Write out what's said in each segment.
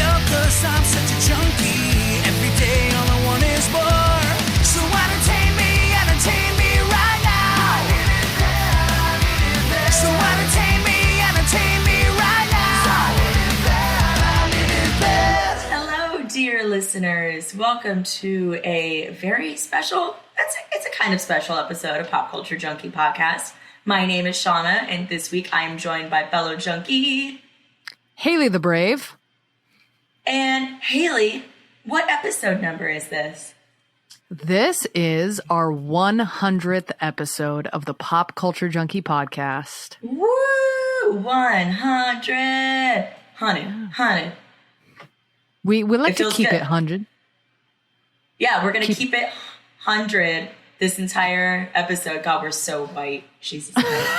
up 'cause I'm such a junkie. Every day all I want is more. So entertain me right now. So entertain me right now. Hello, dear listeners. Welcome to a very special, it's a kind of special episode of Pop Culture Junkie podcast. My name is Shauna, and this week I am joined by fellow junkie Hayley the Brave. And Hayley, what episode number is this? This is our 100th episode of the Pop Culture Junkie podcast. Woo! 100. 100. We like to keep good. it 100. Yeah, we're going to keep it 100 this entire episode. God, we're so white. Jesus Christ.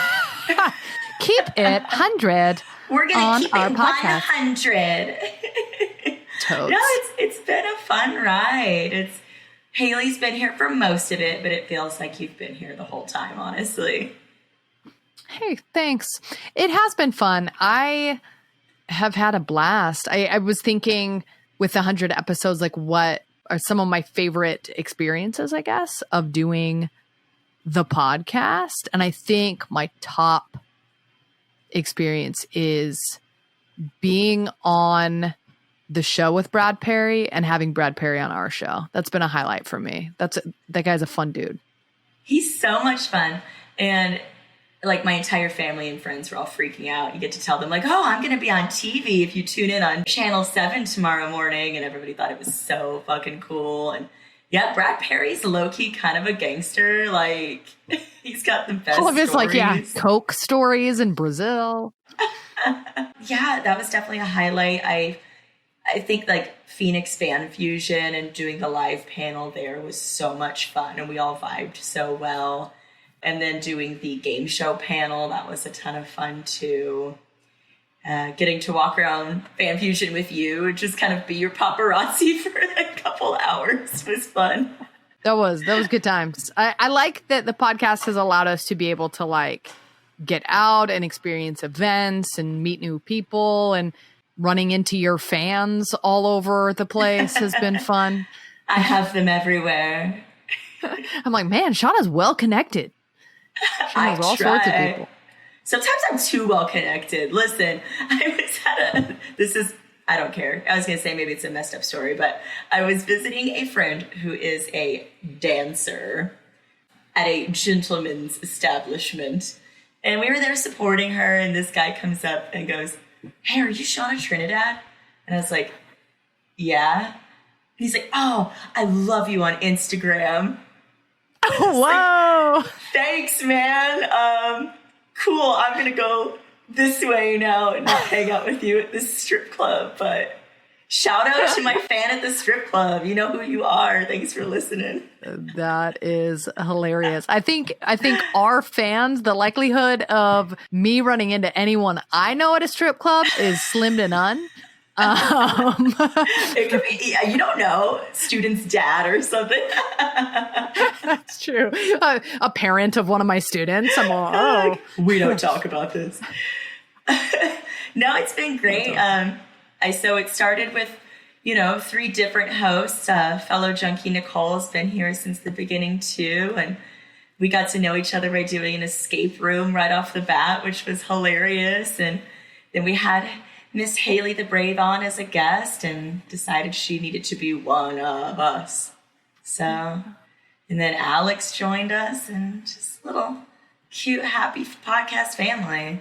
Keep it 100. We're going to keep our it podcast. 100. Totes. No, it's been a fun ride. Hayley's been here for most of it, but it feels like you've been here the whole time, honestly. Hey, thanks. It has been fun. I have had a blast. I was thinking with 100 episodes, like what are some of my favorite experiences, I guess, of doing the podcast. And I think my top experience is being on the show with Brad Perry and having Brad Perry on our show. That's been a highlight for me. That guy's a fun dude. He's so much fun. And like my entire family and friends were all freaking out. You get to tell them like, oh, I'm going to be on TV if you tune in on Channel 7 tomorrow morning. And everybody thought it was so fucking cool. And yeah, Brad Perry's low-key kind of a gangster. Like, he's got the best all of his stories. Coke stories in Brazil. Yeah, that was definitely a highlight. I think like Phoenix Fan Fusion and doing the live panel there was so much fun, and we all vibed so well. And then doing the game show panel, that was a ton of fun too. Getting to walk around Fan Fusion with you, just kind of be your paparazzi for a couple hours was fun. That was good times. I like that the podcast has allowed us to be able to like get out and experience events and meet new people, and running into your fans all over the place has been fun. I have them everywhere. I'm like, man, Shauna's well connected. She knows all sorts of people. Sometimes I'm too well connected. Listen, I don't care. I was going to say maybe it's a messed up story, but I was visiting a friend who is a dancer at a gentleman's establishment. And we were there supporting her, and this guy comes up and goes, hey, are you Shauna Trinidad? And I was like, yeah. And he's like, oh, I love you on Instagram. Oh, whoa. Like, thanks, man. Cool. I'm going to go this way now and not hang out with you at this strip club. But shout out to my fan at the strip club. You know who you are. Thanks for listening. That is hilarious. I think our fans, the likelihood of me running into anyone I know at a strip club is slim to none. It could be, you don't know, student's dad or something. That's true. A parent of one of my students. I'm all, oh. We don't talk about this. No, it's been great. So it started with, 3 different hosts. Fellow junkie Nicole's been here since the beginning too. And we got to know each other by doing an escape room right off the bat, which was hilarious. And then we had Miss Hayley the Brave on as a guest and decided she needed to be one of us. So, and then Alex joined us, and just a little cute, happy podcast family.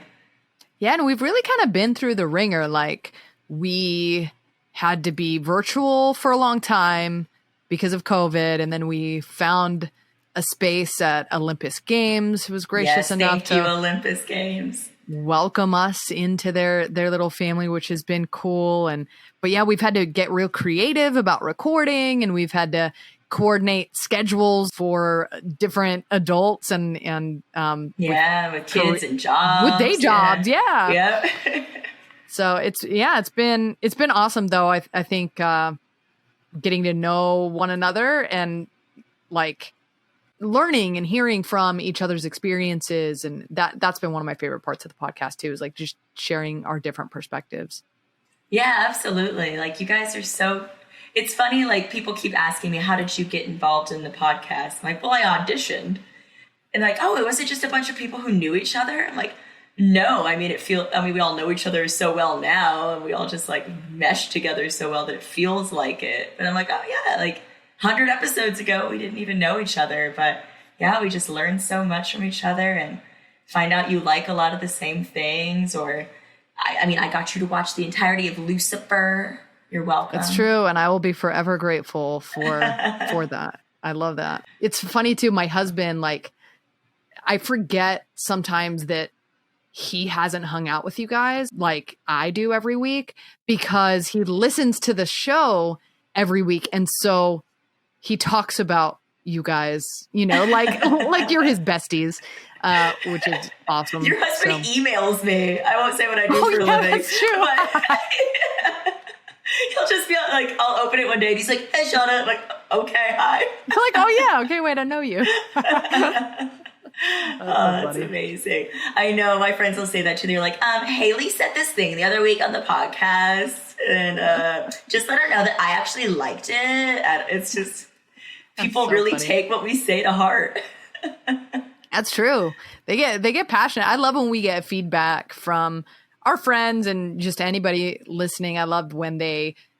Yeah, and we've really kind of been through the ringer. Like, we had to be virtual for a long time because of COVID, and then we found a space at Olympus Games, who was gracious enough to Olympus Games welcome us into their little family, which has been cool. But yeah, we've had to get real creative about recording, and we've had to coordinate schedules for different adults and with kids and jobs, with day jobs. Yeah. So it's been awesome though. I think getting to know one another and like learning and hearing from each other's experiences, and that's been one of my favorite parts of the podcast too, is like just sharing our different perspectives. Yeah, absolutely. Like you guys are so, it's funny, like people keep asking me, how did you get involved in the podcast? I'm like, well, I auditioned. And like, oh, was it just a bunch of people who knew each other? I'm like, no, I mean, we all know each other so well now, and we all just like mesh together so well that it feels like it. But I'm like, oh yeah, like 100 episodes ago, we didn't even know each other. But yeah, we just learned so much from each other and find out you like a lot of the same things. Or, I mean, I got you to watch the entirety of Lucifer. You're welcome. It's true. And I will be forever grateful for that. I love that. It's funny too. My husband, like, I forget sometimes that he hasn't hung out with you guys like I do every week because he listens to the show every week. And so he talks about you guys, like you're his besties, which is awesome. Your husband emails me. I won't say what I do for a living. That's true. But he'll just be like, I'll open it one day and he's like, hey, Shauna. I'm like, okay, hi. I'm like, oh yeah, okay, wait, I know you. That's amazing. I know my friends will say that too. They're like, Hayley said this thing the other week on the podcast, and just let her know that I actually liked it. And it's just people really funny. Take what we say to heart. That's true. They get passionate. I love when we get feedback from our friends and just anybody listening. I love when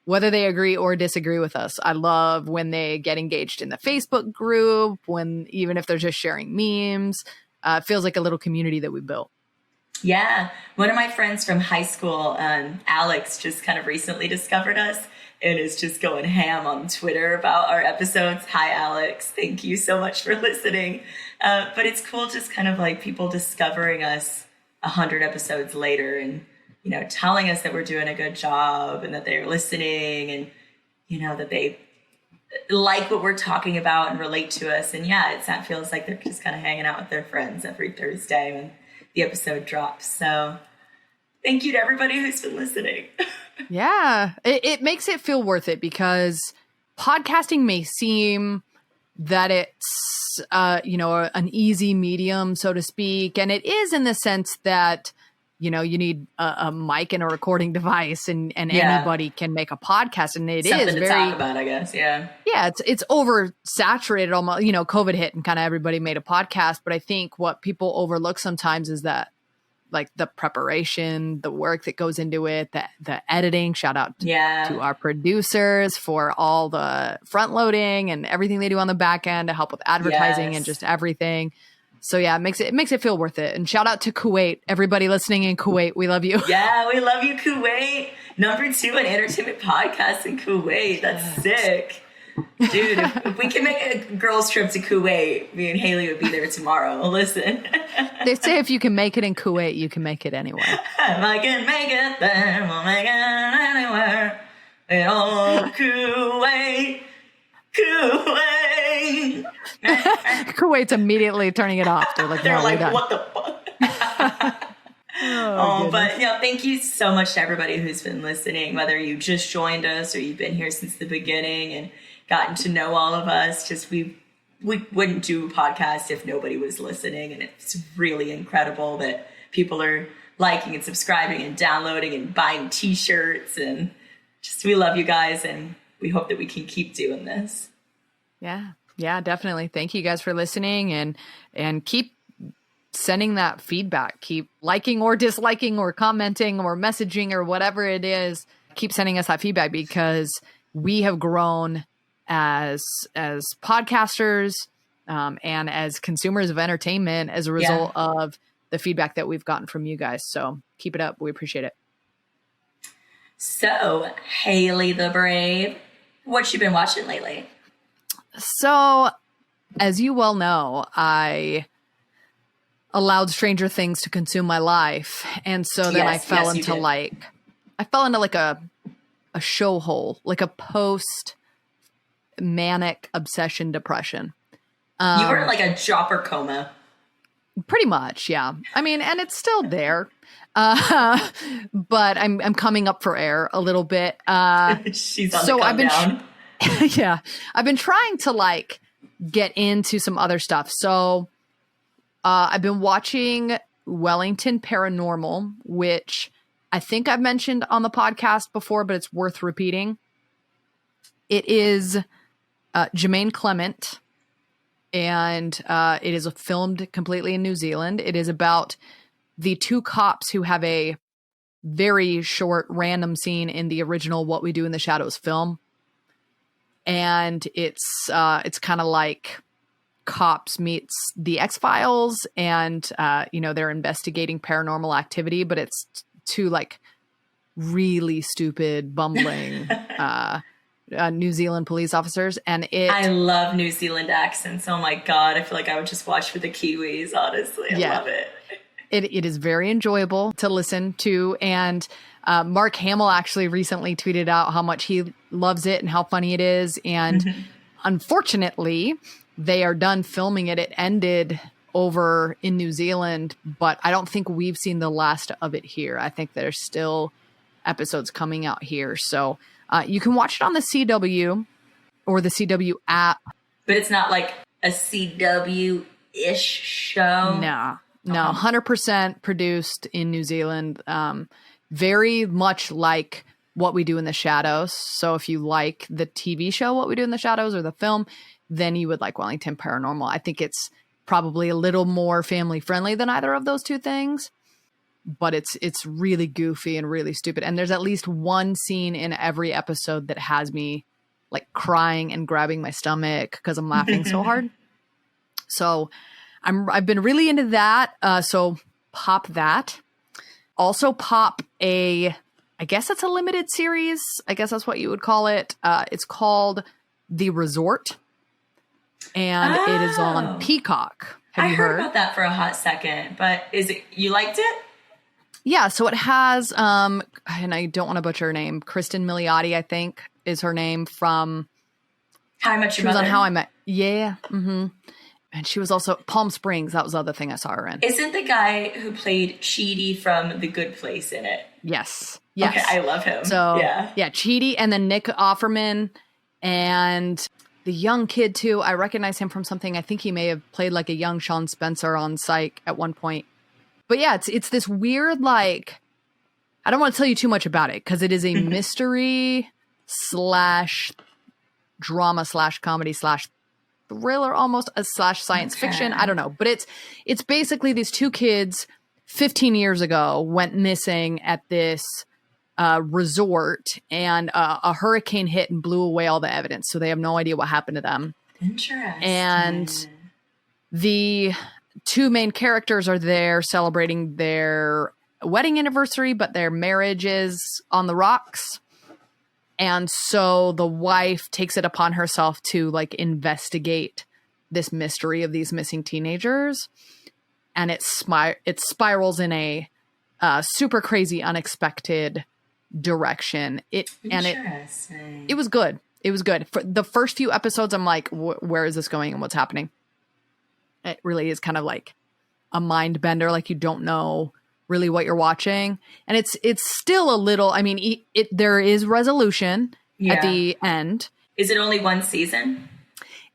whether they agree or disagree with us. I love when they get engaged in the Facebook group, even if they're just sharing memes. It feels like a little community that we built. Yeah. One of my friends from high school, Alex, just kind of recently discovered us and is just going ham on Twitter about our episodes. Hi, Alex. Thank you so much for listening. But it's cool just kind of like people discovering us 100 episodes later and telling us that we're doing a good job and that they're listening and, that they like what we're talking about and relate to us. And yeah, it feels like they're just kind of hanging out with their friends every Thursday when the episode drops. So thank you to everybody who's been listening. Yeah, it makes it feel worth it because podcasting may seem that it's, an easy medium, so to speak. And it is in the sense that, you need a mic and a recording device and anybody can make a podcast. And it something is to very, talk about, I guess. Yeah. Yeah. It's oversaturated almost, COVID hit and kind of everybody made a podcast. But I think what people overlook sometimes is that like the preparation, the work that goes into it, the editing, shout out to our producers for all the front loading and everything they do on the back end to help with advertising and just everything. So yeah, it makes it feel worth it. And shout out to Kuwait, everybody listening in Kuwait. We love you. Yeah, we love you, Kuwait. Number 2 in entertainment podcast in Kuwait. That's sick. Dude, if we can make a girls trip to Kuwait, me and Hayley would be there tomorrow. Listen. They say if you can make it in Kuwait, you can make it anywhere. If I can make it there, we'll make it anywhere. In old Kuwait. Kuwait's immediately turning it off. They're like, what the fuck? But thank you so much to everybody who's been listening, whether you just joined us or you've been here since the beginning and gotten to know all of us. Just we wouldn't do a podcast if nobody was listening, and it's really incredible that people are liking and subscribing and downloading and buying t-shirts, and just we love you guys and we hope that we can keep doing this. Yeah, definitely. Thank you guys for listening and keep sending that feedback. Keep liking or disliking or commenting or messaging or whatever it is. Keep sending us that feedback because we have grown as podcasters and as consumers of entertainment as a result of the feedback that we've gotten from you guys. So keep it up. We appreciate it. So, Hayley the Brave, what you been watching lately? So, as you well know, I allowed Stranger Things to consume my life. And so then I fell into like a show hole, like a post manic obsession depression. You were in like a dropper coma. Pretty much. Yeah. I mean, and it's still there. But I'm coming up for air a little bit. She's on the come down. Yeah. I've been trying to like get into some other stuff. So I've been watching Wellington Paranormal, which I think I've mentioned on the podcast before, but it's worth repeating. It is Jermaine Clement, and it is filmed completely in New Zealand. It is about the two cops who have a very short random scene in the original What We Do in the Shadows film. And it's kind of like Cops meets the X-Files, and they're investigating paranormal activity, but it's two like really stupid, bumbling New Zealand police officers. And I love New Zealand accents. Oh my God. I feel like I would just watch for the Kiwis, honestly. I love it. It is very enjoyable to listen to. And Mark Hamill actually recently tweeted out how much he loves it and how funny it is. And unfortunately, they are done filming it. It ended over in New Zealand, but I don't think we've seen the last of it here. I think there's still episodes coming out here. So you can watch it on the CW or the CW app. But it's not like a CW-ish show? No, 100% produced in New Zealand. Very much like What We Do in the Shadows. So if you like the TV show What We Do in the Shadows or the film, then you would like Wellington Paranormal. I think it's probably a little more family friendly than either of those two things, but it's really goofy and really stupid. And there's at least one scene in every episode that has me like crying and grabbing my stomach because I'm laughing so hard. So I've been really into that. So pop that. Also pop I guess it's a limited series. I guess that's what you would call it. It's called The Resort. And it is on Peacock. Have you heard about that for a hot second, but you liked it? Yeah, so it has, and I don't want to butcher her name, Kristen Milioti, I think, is her name from How I Met Your She was Mother. on How I Met. Yeah. Mm-hmm. And she was also Palm Springs. That was the other thing I saw her in. Isn't the guy who played Chidi from The Good Place in it? Yes. Okay, I love him. So, yeah, Chidi, and then Nick Offerman, and the young kid, too. I recognize him from something. I think he may have played like a young Sean Spencer on Psych at one point. But yeah, it's this weird, like, I don't want to tell you too much about it because it is a mystery / drama / comedy / thriller almost / science fiction. I don't know. But it's basically these two kids 15 years ago went missing at this resort, and a hurricane hit and blew away all the evidence. So they have no idea what happened to them. Interesting. And the two main characters are there celebrating their wedding anniversary, but their marriage is on the rocks. And so the wife takes it upon herself to like investigate this mystery of these missing teenagers. And it spirals in a super crazy, unexpected direction. It was good. It was good. For the first few episodes, I'm like, where is this going and what's happening? It really is kind of like a mind bender. Like you don't know really what you're watching. And it's still a little, I mean, there is resolution at the end. Is it only one season?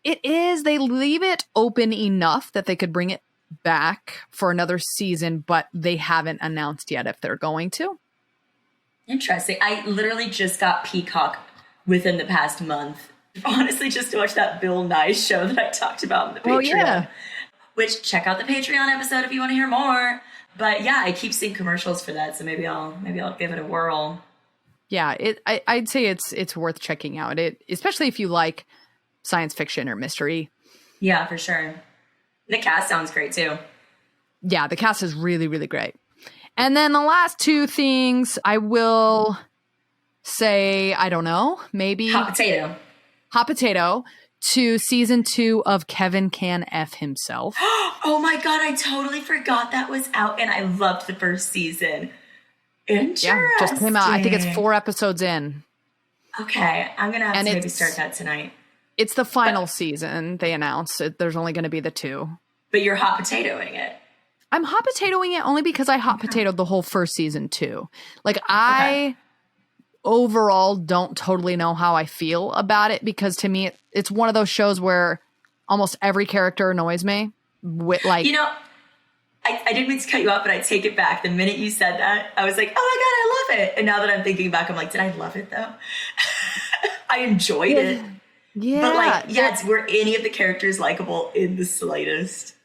It is. They leave it open enough that they could bring it back for another season, but they haven't announced yet if they're going to. Interesting. I literally just got Peacock within the past month. Honestly, just to watch that Bill Nye show that I talked about in the Patreon. Oh, yeah. Which, check out the Patreon episode if you want to hear more. But yeah, I keep seeing commercials for that, so maybe I'll give it a whirl. Yeah, I'd say it's worth checking out. Especially if you like science fiction or mystery. Yeah, for sure. The cast sounds great too. Yeah, the cast is really, really great. And then the last two things I will say, I don't know, maybe Hot potato to season 2 of Kevin Can F Himself. Oh my God, I totally forgot that was out, and I loved the first season. Interesting. Yeah, just came out. I think it's 4 episodes in. Okay, I'm going to have to maybe start that tonight. It's the final season, they announced. There's only going to be the 2. But you're hot potatoing it. I'm hot potatoing it only because I hot potatoed the whole first season too. Like I overall don't totally know how I feel about it because to me it's one of those shows where almost every character annoys me. With like, I didn't mean to cut you off, but I take it back. The minute you said that, I was like, oh my God, I it. And now that I'm thinking back, I'm like, did I love it though? I enjoyed it. Yeah. But like, were any of the characters likable in the slightest?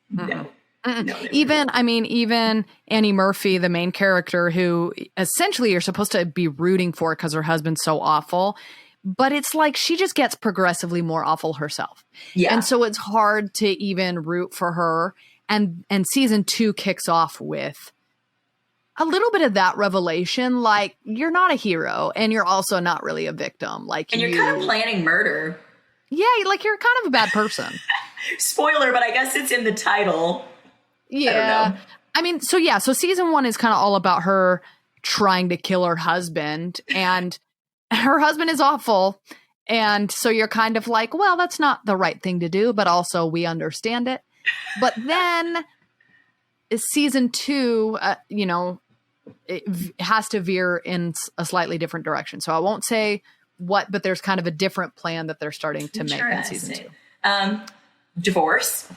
No. No, even Annie Murphy, the main character, who essentially you're supposed to be rooting for because her husband's so awful, but it's like she just gets progressively more awful herself. Yeah. And so it's hard to even root for her. And season 2 kicks off with a little bit of that revelation, like you're not a hero and you're also not really a victim. Like, and you're kind of planning murder. Yeah, like you're kind of a bad person. Spoiler, but I guess it's in the title. Yeah. So season 1 is kind of all about her trying to kill her husband, and her husband is awful. And so you're kind of like, well, that's not the right thing to do, but also we understand it. But then season 2, it has to veer in a slightly different direction. So I won't say what, but there's kind of a different plan that they're starting to make in season 2. Divorce.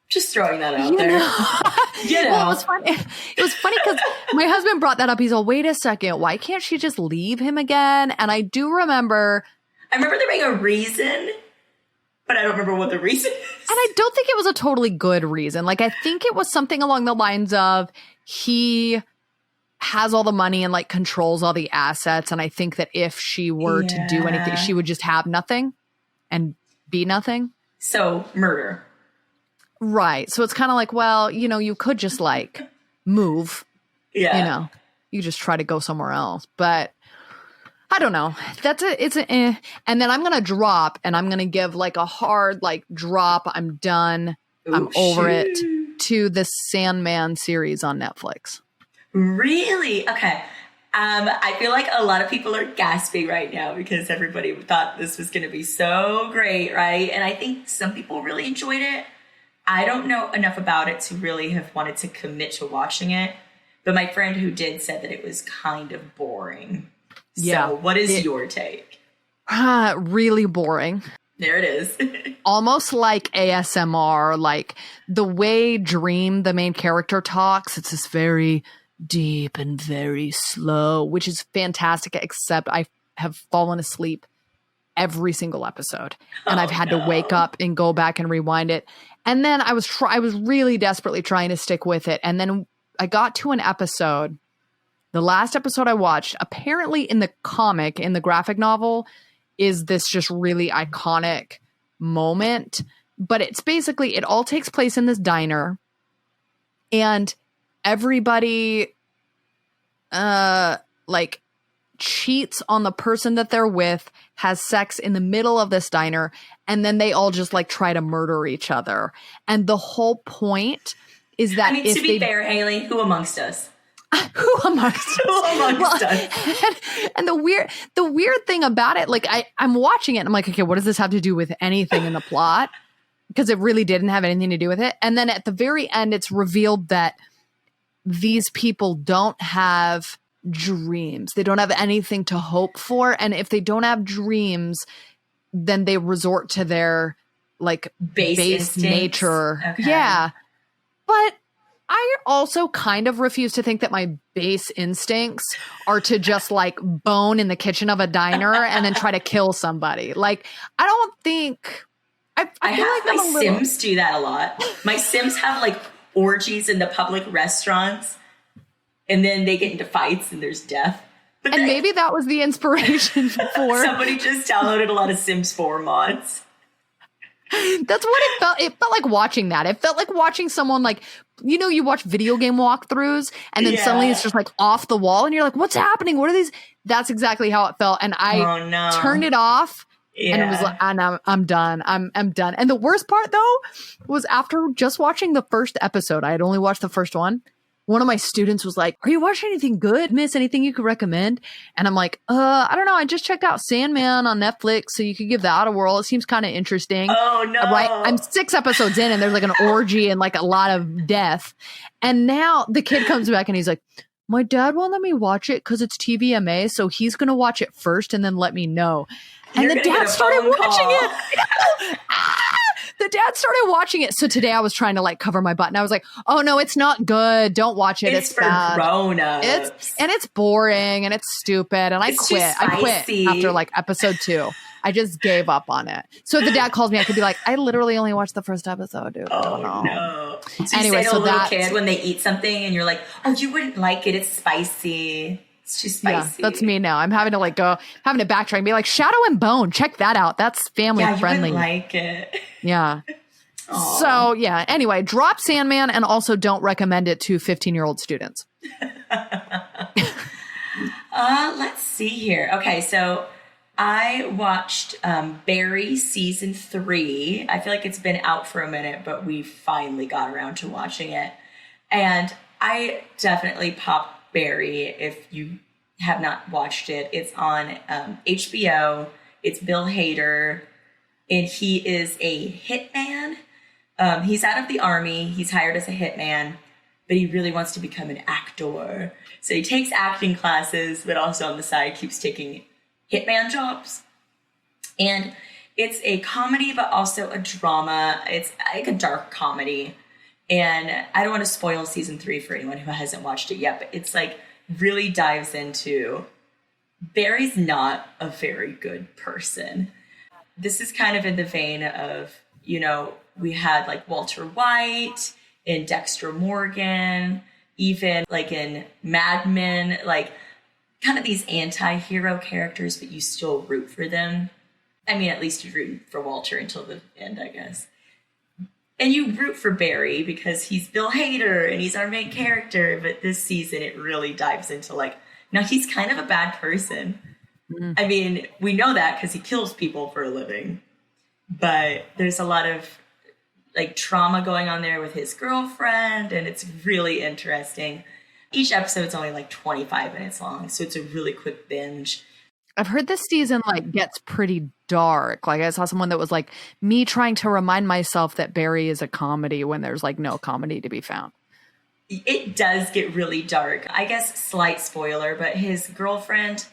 Just throwing that out there. Well, it was funny. It was funny because my husband brought that up. He's like, wait a second. Why can't she just leave him again? And I do remember. I remember there being a reason, but I don't remember what the reason is. And I don't think it was a totally good reason. Like, I think it was something along the lines of he has all the money and like controls all the assets. And I think that if she were to do anything, she would just have nothing and be nothing. So murder. Right. So it's kind of like, well, you could just like move. Yeah. You just try to go somewhere else. But I don't know. And then I'm going to drop, and I'm going to give like a hard like drop. I'm done. I'm over it, to the Sandman series on Netflix. Really? Okay. I feel like a lot of people are gasping right now because everybody thought this was going to be so great, right? And I think some people really enjoyed it. I don't know enough about it to really have wanted to commit to watching it. But my friend who did said that it was kind of boring. Yeah. So what is your take? Really boring. There it is. Almost like ASMR, like the way Dream, the main character, talks. It's this very deep and very slow, which is fantastic, except I have fallen asleep every single episode. And I've had to wake up and go back and rewind it. And then I was really desperately trying to stick with it. And then I got to an episode, the last episode I watched, apparently in the comic, in the graphic novel, is this just really iconic moment. But it's basically, it all takes place in this diner. And everybody like cheats on the person that they're with, has sex in the middle of this diner, and then they all just like try to murder each other. And the whole point is that to be fair, Hayley, who amongst us? Who amongst us? And the weird thing about it, like I'm watching it and I'm like, okay, what does this have to do with anything in the plot? Because it really didn't have anything to do with it. And then at the very end, it's revealed that these people don't have dreams. They don't have anything to hope for. And if they don't have dreams, then they resort to their like base nature. Okay. Yeah. But I also kind of refuse to think that my base instincts are to just like bone in the kitchen of a diner and then try to kill somebody. Like, I don't think I feel like my Sims do that a lot. My Sims have like orgies in the public restaurants, and then they get into fights and there's death. But and maybe that was the inspiration for somebody just downloaded a lot of Sims 4 mods. That's what it felt. It felt like watching that. It felt like watching someone like, you watch video game walkthroughs and then suddenly it's just like off the wall and you're like, what's happening? What are these? That's exactly how it felt. And I turned it off and it was like, I'm done. I'm done. And the worst part though was after just watching the first episode, I had only watched the first one. One of my students was like, are you watching anything good, miss? Anything you could recommend? And I'm like, I don't know. I just checked out Sandman on Netflix, so you could give that a whirl. It seems kind of interesting. Oh, no. Right? I'm 6 episodes in, and there's like an orgy and like a lot of death. And now the kid comes back and he's like, my dad won't let me watch it because it's TVMA, so he's going to watch it first and then let me know. And the dad started watching it. The the dad started watching it. So today I was trying to like cover my butt and I was like, oh no, it's not good. Don't watch it. It's for bad. grown-ups. It's boring and it's stupid. And I quit after like episode 2. I just gave up on it. So if the dad calls me, I could be like, I literally only watched the first episode, dude. I don't know. No. So anyway, you say to a little kid when they eat something and you're like, oh, you wouldn't like it. It's spicy. It's too spicy. Yeah, that's me now. I'm having to like having to backtrack and be like, Shadow and Bone, check that out. That's family friendly. You wouldn't like it. Yeah. Aww. So yeah, anyway, drop Sandman and also don't recommend it to 15-year-old students. Let's see here. Okay, so I watched Barry season 3. I feel like it's been out for a minute, but we finally got around to watching it. And I definitely popped Barry if you have not watched it. It's on HBO. It's Bill Hader, and he is a hitman. He's out of the army. He's hired as a hitman, but he really wants to become an actor. So he takes acting classes, but also on the side keeps taking hitman jobs. And it's a comedy, but also a drama. It's like a dark comedy. And I don't want to spoil season 3 for anyone who hasn't watched it yet, but it's like really dives into Barry's not a very good person. This is kind of in the vein of, you know, we had like Walter White and Dexter Morgan, even like in Mad Men, like kind of these anti-hero characters, but you still root for them. I mean, at least you root for Walter until the end, I guess. And you root for Barry because he's Bill Hader and he's our main character. But this season, it really dives into like, no, he's kind of a bad person. Mm. I mean, we know that because he kills people for a living. But there's a lot of like trauma going on there with his girlfriend. And it's really interesting. Each episode's only like 25 minutes long. So it's a really quick binge. I've heard this season like gets pretty dark. Like I saw someone that was like me trying to remind myself that Barry is a comedy when there's like no comedy to be found. It does get really dark. I guess slight spoiler, but his girlfriend,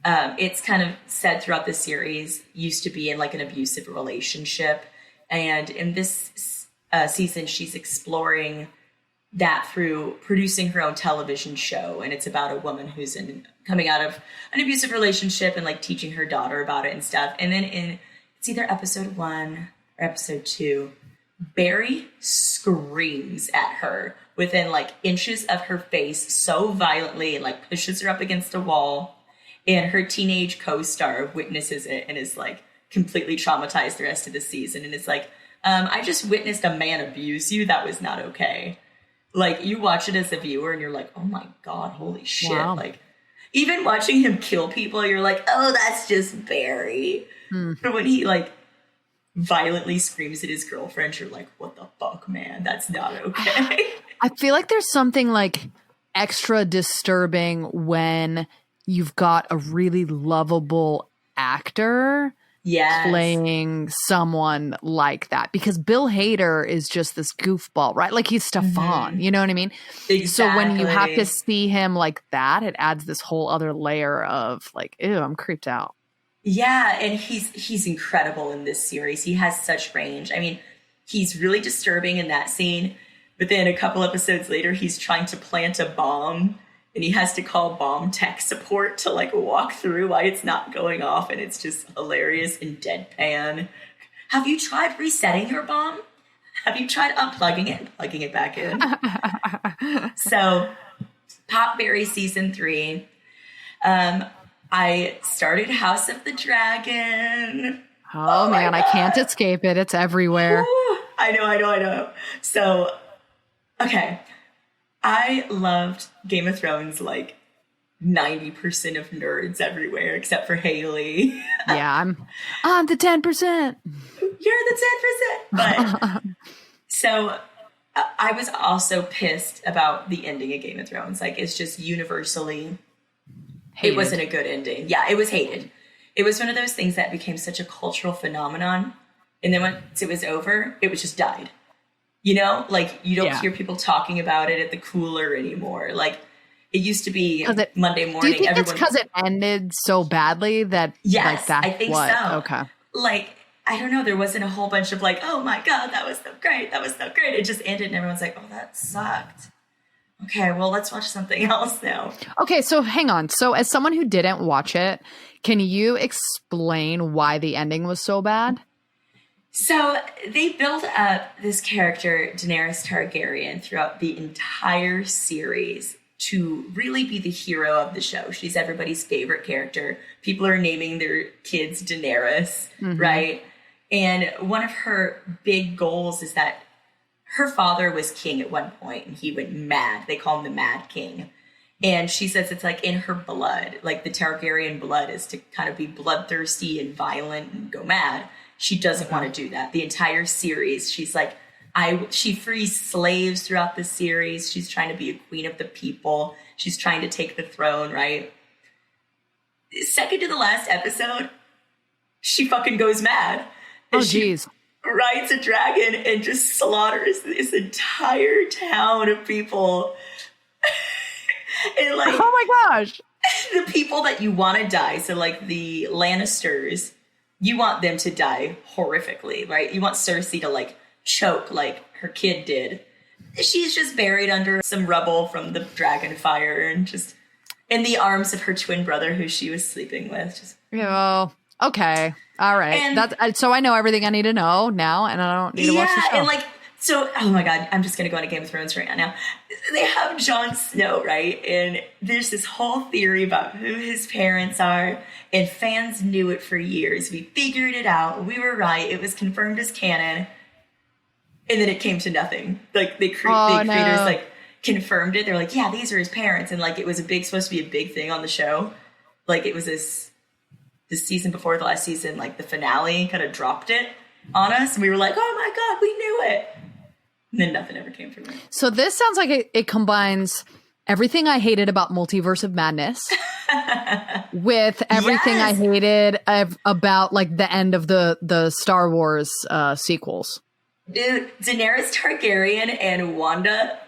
it's kind of said throughout the series, used to be in like an abusive relationship. And in this season, she's exploring that through producing her own television show. And it's about a woman who's coming out of an abusive relationship and like teaching her daughter about it and stuff. And then it's either episode 1 or episode 2, Barry screams at her within like inches of her face so violently and like pushes her up against a wall. And her teenage co-star witnesses it and is like completely traumatized the rest of the season. And it's like, I just witnessed a man abuse you. That was not okay. Like, you watch it as a viewer and you're like, oh my God, holy shit. Wow. Like, even watching him kill people, you're like, oh, that's just Barry. But when he, like, violently screams at his girlfriend, you're like, what the fuck, man? That's not okay. I feel like there's something, like, extra disturbing when you've got a really lovable actor playing someone like that, because Bill Hader is just this goofball, right? Like he's Stefan, you know what I mean? Exactly. So when you have to see him like that, it adds this whole other layer of like, ew, I'm creeped out. Yeah, and he's incredible in this series. He has such range. I mean, he's really disturbing in that scene, but then a couple episodes later, he's trying to plant a bomb and he has to call bomb tech support to like walk through why it's not going off. And it's just hilarious and deadpan. Have you tried resetting your bomb? Have you tried unplugging it and plugging it back in? So Pop Barry season 3. I started House of the Dragon. Oh man, I can't escape it. It's everywhere. Ooh, I know. So, okay. I loved Game of Thrones like 90% of nerds everywhere except for Hayley. Yeah, I'm the 10%. You're the 10%. But so I was also pissed about the ending of Game of Thrones. Like, it's just universally hated. It wasn't a good ending. Yeah, it was hated. It was one of those things that became such a cultural phenomenon. And then once it was over, it was just died. You know, like you don't hear people talking about it at the cooler anymore. Like it used to be Monday morning. Do you think it's because it ended so badly that yes, like, that's I think so. Okay. Like I don't know, there wasn't a whole bunch of like, oh my God, that was so great. That was so great. It just ended and everyone's like, oh, that sucked. Okay, well, let's watch something else now. Okay, so hang on. So as someone who didn't watch it, can you explain why the ending was so bad? So they build up this character, Daenerys Targaryen, throughout the entire series to really be the hero of the show. She's everybody's favorite character. People are naming their kids Daenerys, right? And one of her big goals is that her father was king at one point and he went mad. They call him the Mad King. And she says it's like in her blood, like the Targaryen blood is to kind of be bloodthirsty and violent and go mad. She doesn't want to do that. The entire series, she's like, she frees slaves throughout the series. She's trying to be a queen of the people. She's trying to take the throne, right? Second to the last episode, she fucking goes mad. Oh, geez. Rides a dragon and just slaughters this entire town of people. And like, oh my gosh. The people that you want to die, so like the Lannisters, you want them to die horrifically, right? You want Cersei to like choke like her kid did. She's just buried under some rubble from the dragon fire and just in the arms of her twin brother who she was sleeping with. Just okay. All right. And, so I know everything I need to know now and I don't need to watch the show. And like, so, oh my God, I'm just going to go into Game of Thrones right now. They have Jon Snow, right? And there's this whole theory about who his parents are. And fans knew it for years. We figured it out. We were right. It was confirmed as canon. And then it came to nothing. Like the creators like confirmed it. They're like, yeah, these are his parents. And like, it was supposed to be a big thing on the show. Like it was this season before the last season, like the finale kind of dropped it on us. And we were like, oh my God, we knew it. And then nothing ever came from it. So this sounds like it combines everything I hated about Multiverse of Madness with everything I hated about like the end of the Star Wars sequels. Dude, Daenerys Targaryen and Wanda,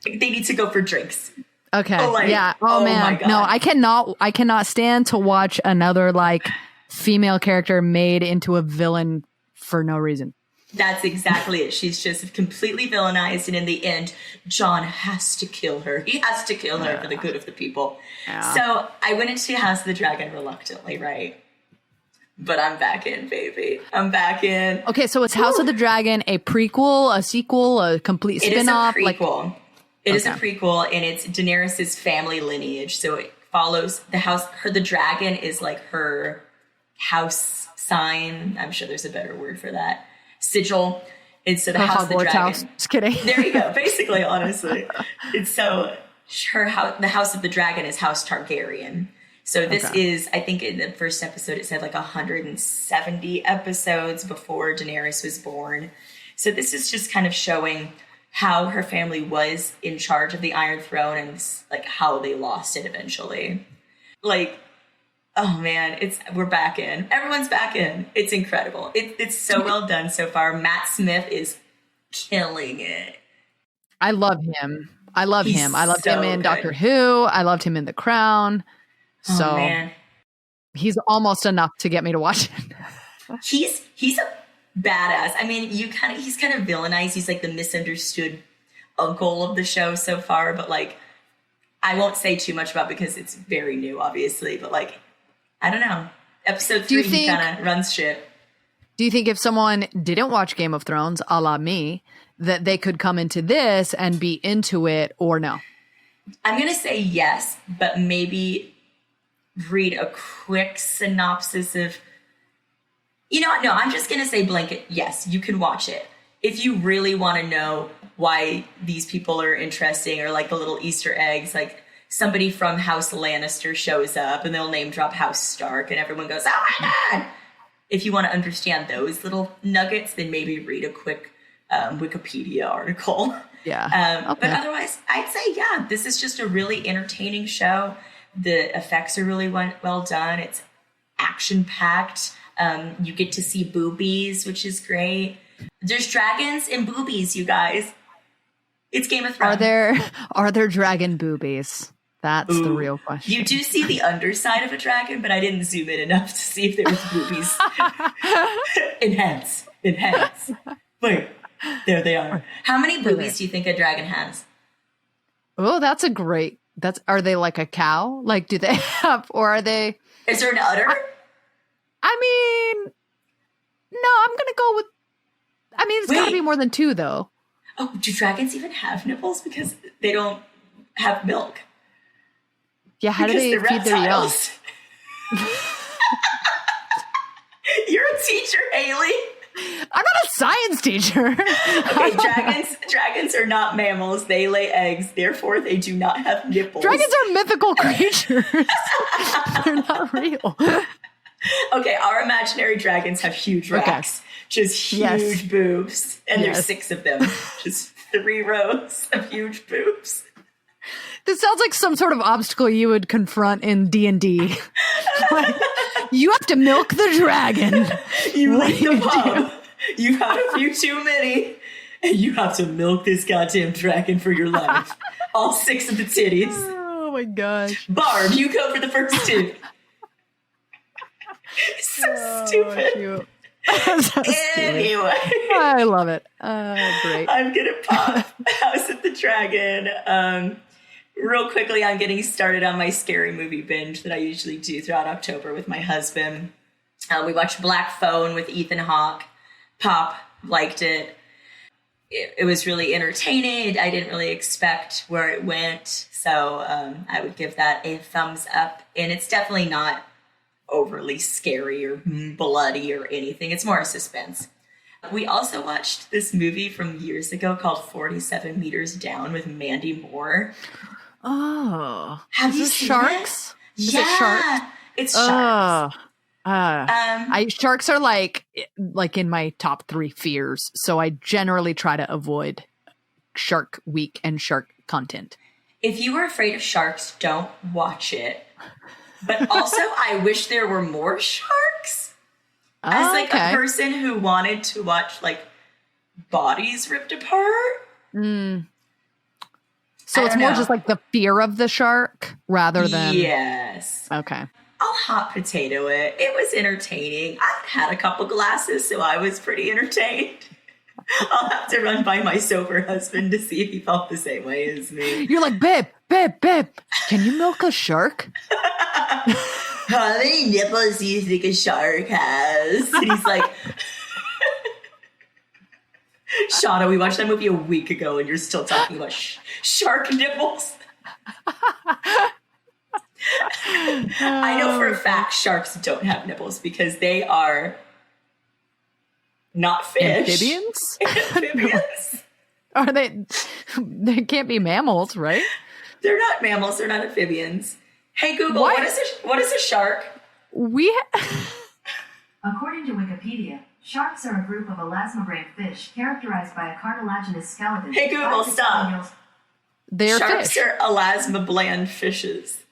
they need to go for drinks. Okay. Yeah. Oh man. My God. No, I cannot stand to watch another like female character made into a villain for no reason. That's exactly it. She's just completely villainized. And in the end, Jon has to kill her. He has to kill her for the good of the people. Yeah. So I went into House of the Dragon reluctantly, right? But I'm back in, baby. I'm back in. Okay, so is House of the Dragon a prequel, a sequel, a complete spin-off? It is a prequel. It is a prequel, and it's Daenerys' family lineage. So it follows the house. The dragon is like her house sign. I'm sure there's a better word for that. Sigil. It's so the House of the Dragon. House. Just kidding. There you go. Basically, honestly, it's so her house. The House of the Dragon is House Targaryen. So this is, I think, in the first episode it said like 170 episodes before Daenerys was born. So this is just kind of showing how her family was in charge of the Iron Throne and like how they lost it eventually. Like, oh man, we're back in. Everyone's back in. It's incredible. It's so well done so far. Matt Smith is killing it. I love him. I loved him so in good. Doctor Who. I loved him in The Crown. So man. He's almost enough to get me to watch it. He's a badass. I mean, he's kind of villainized. He's like the misunderstood uncle of the show so far, but like I won't say too much about it because it's very new, obviously, but like I don't know. Episode 3 he kind of runs shit. Do you think if someone didn't watch Game of Thrones, a la me, that they could come into this and be into it or no? I'm going to say yes, but maybe read a quick synopsis of, no, I'm just going to say blanket, yes, you can watch it. If you really want to know why these people are interesting or like the little Easter eggs, like somebody from House Lannister shows up and they'll name drop House Stark and everyone goes, oh my God. If you want to understand those little nuggets, then maybe read a quick Wikipedia article. Yeah. But otherwise, I'd say, yeah, this is just a really entertaining show. The effects are really well done. It's action-packed. You get to see boobies, which is great. There's dragons and boobies, you guys. It's Game of Thrones. Are there dragon boobies? That's the real question. You do see the underside of a dragon, but I didn't zoom in enough to see if there was boobies. Enhance. Wait, there they are. How many boobies do you think a dragon has? Oh, that's a great. Are they like a cow? Like, do they have, or are they? Is there an udder? I mean, no. I'm gonna go with. I mean, it's got to be more than 2, though. Oh, do dragons even have nipples? Because they don't have milk. Yeah, how do they feed their young? You're a teacher, Hayley. I'm not a science teacher. Okay, dragons are not mammals. They lay eggs. Therefore, they do not have nipples. Dragons are mythical creatures. They're not real. Okay, our imaginary dragons have huge racks. Just huge boobs. And there's 6 of them. Just 3 rows of huge boobs. This sounds like some sort of obstacle you would confront in D&D. Like, you have to milk the dragon. You leave the pub. You've had a few too many. And you have to milk this goddamn dragon for your life. All 6 of the titties. Oh my gosh. Barb, you go for the first 2. So stupid. Cute. Anyway. I love it. Great. I'm going to pop House of the Dragon. Real quickly, I'm getting started on my scary movie binge that I usually do throughout October with my husband. We watched Black Phone with Ethan Hawke. Pop liked it. It was really entertaining. I didn't really expect where it went. So I would give that a thumbs up. And it's definitely not overly scary or bloody or anything. It's more suspense. We also watched this movie from years ago called 47 Meters Down with Mandy Moore. Oh. Have you seen sharks? It? Is it sharks? It's sharks. Sharks are like in my top 3 fears. So I generally try to avoid Shark Week and shark content. If you are afraid of sharks, don't watch it. But also, I wish there were more sharks. As a person who wanted to watch bodies ripped apart. So it's more just like the fear of the shark rather than... Yes. Okay. I'll hot potato it. It was entertaining. I had a couple glasses, so I was pretty entertained. I'll have to run by my sober husband to see if he felt the same way as me. You're like, babe, can you milk a shark? How many nipples do you think a shark has? And he's like... Shauna, we watched that movie a week ago and you're still talking about shark nipples. I know for a fact sharks don't have nipples because they are not fish. Amphibians? Amphibians. Are they? They can't be mammals, right? They're not mammals. They're not amphibians. Hey Google, what is a shark? According to Wikipedia, sharks are a group of elasmobrain fish characterized by a cartilaginous skeleton. Hey Google, stop. They're Sharks fish. are elasmobland fishes.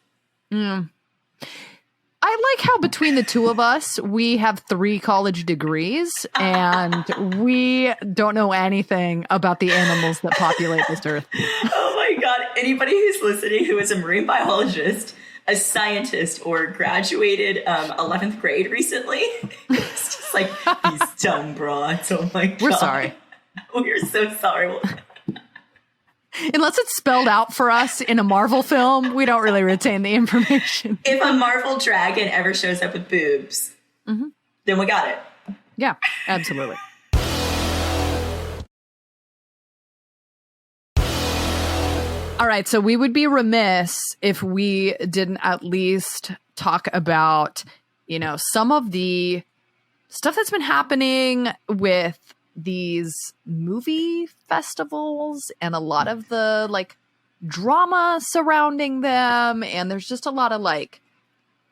I like how between the 2 of us, we have 3 college degrees and we don't know anything about the animals that populate this earth. Oh my God. Anybody who's listening who is a marine biologist, a scientist, or graduated 11th grade recently, it's just like these dumb broads. Oh my God. We're sorry. We're so sorry. Unless it's spelled out for us in a Marvel film, we don't really retain the information. If a Marvel dragon ever shows up with boobs, then we got it. Yeah, absolutely. All right, so we would be remiss if we didn't at least talk about, some of the stuff that's been happening with these movie festivals and a lot of the drama surrounding them. And there's just a lot of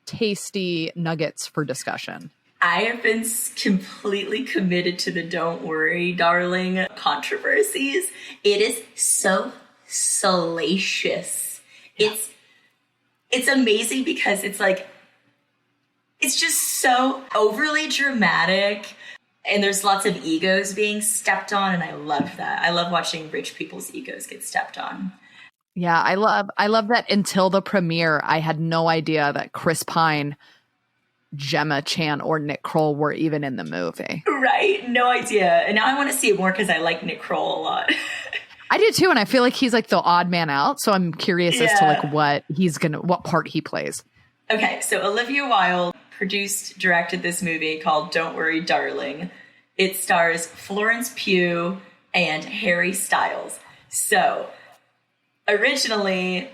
tasty nuggets for discussion. I have been completely committed to the Don't Worry, Darling controversies. It is so salacious. It's amazing because it's just so overly dramatic. And there's lots of egos being stepped on, and I love that. I love watching rich people's egos get stepped on. Yeah, I love that until the premiere, I had no idea that Chris Pine, Gemma Chan, or Nick Kroll were even in the movie. Right? No idea. And now I want to see it more because I like Nick Kroll a lot. I do too, and I feel like he's like the odd man out. So I'm curious as to like what part he plays. Okay, so Olivia Wilde directed this movie called Don't Worry, Darling. It stars Florence Pugh and Harry Styles. So originally,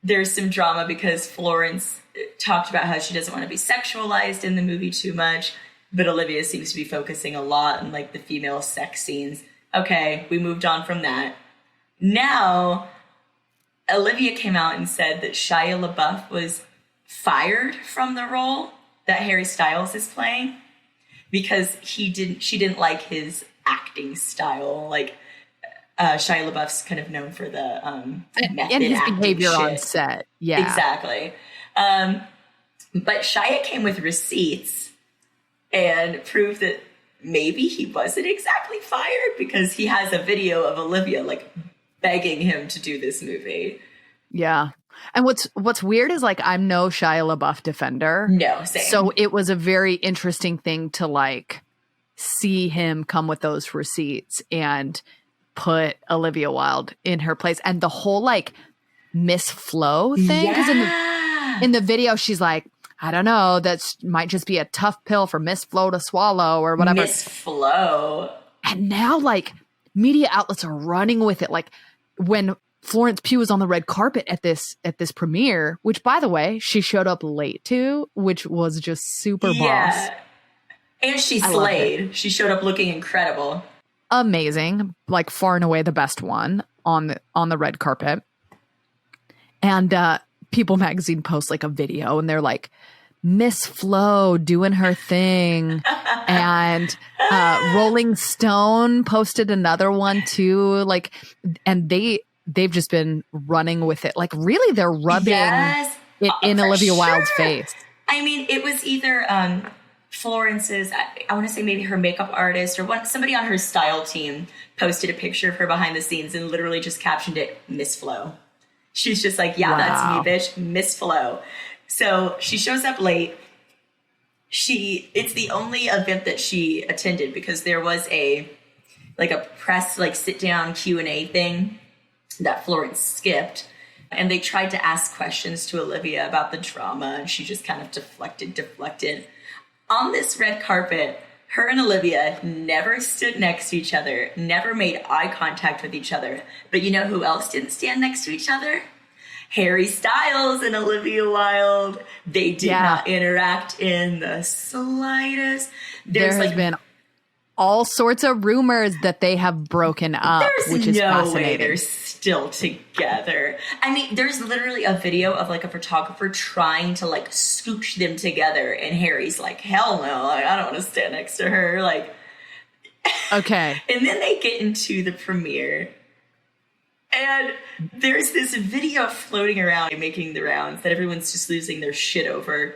there's some drama because Florence talked about how she doesn't want to be sexualized in the movie too much, but Olivia seems to be focusing a lot on like the female sex scenes. Okay, we moved on from that. Now, Olivia came out and said that Shia LaBeouf was fired from the role that Harry Styles is playing because she didn't like his acting style. Like Shia LaBeouf's kind of known for the method and his acting behavior shit. on set. Yeah, exactly. But Shia came with receipts and proved that maybe he wasn't exactly fired because he has a video of Olivia like begging him to do this movie. Yeah. And what's weird is like I'm no Shia LaBeouf defender. No, same. So it was a very interesting thing to like see him come with those receipts and put Olivia Wilde in her place. And the whole like Miss Flo thing. Because in the video, she's like, I don't know, that might just be a tough pill for Miss Flo to swallow or whatever. Miss Flo. And now like media outlets are running with it. Like when Florence Pugh was on the red carpet at this premiere, which by the way, she showed up late to, which was just super boss. And she slayed. She showed up looking incredible. Amazing. Like far and away the best one on the red carpet. And People Magazine posts like a video and they're like, Miss Flo doing her thing. And Rolling Stone posted another one too. Like, and they've just been running with it. Like really they're rubbing it in Olivia Wilde's face. I mean, it was either Florence's, I want to say maybe her makeup artist or somebody on her style team posted a picture of her behind the scenes and literally just captioned it, Miss Flo. She's just like, yeah, that's me, bitch, Miss Flo. So she shows up late. It's the only event that she attended because there was a press sit down Q&A thing that Florence skipped. And they tried to ask questions to Olivia about the drama and she just kind of deflected. On this red carpet, her and Olivia never stood next to each other, never made eye contact with each other. But you know who else didn't stand next to each other? Harry Styles and Olivia Wilde. They did not interact in the slightest. There has been all sorts of rumors that they have broken up, which is fascinating. There's no way they're still together. I mean, there's literally a video of like a photographer trying to like scooch them together, and Harry's like, "Hell no! Like, I don't want to stand next to her." Like, okay. And then they get into the premiere, and there's this video floating around, making the rounds that everyone's just losing their shit over,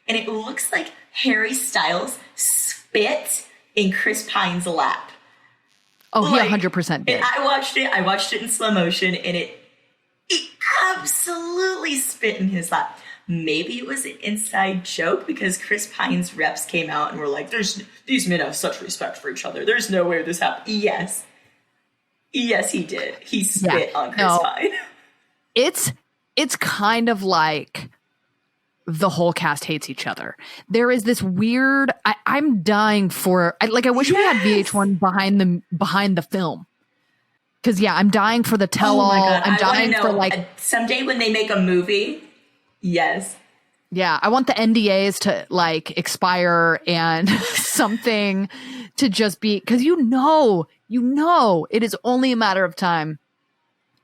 and it looks like Harry Styles spit in Chris Pine's lap. Oh, he 100% did. And I watched it in slow motion, and it absolutely spit in his lap. Maybe it was an inside joke because Chris Pine's reps came out and were like, these men have such respect for each other. There's no way this happened. Yes, he did. He spit on Chris Pine. It's kind of like the whole cast hates each other. There is this weird. I'm dying for. I wish we had VH1 behind the film. Because I'm dying for the tell-all. Oh my God. I'm dying for someday when they make a movie. Yes. Yeah, I want the NDAs to expire and something to just be, because you know, it is only a matter of time.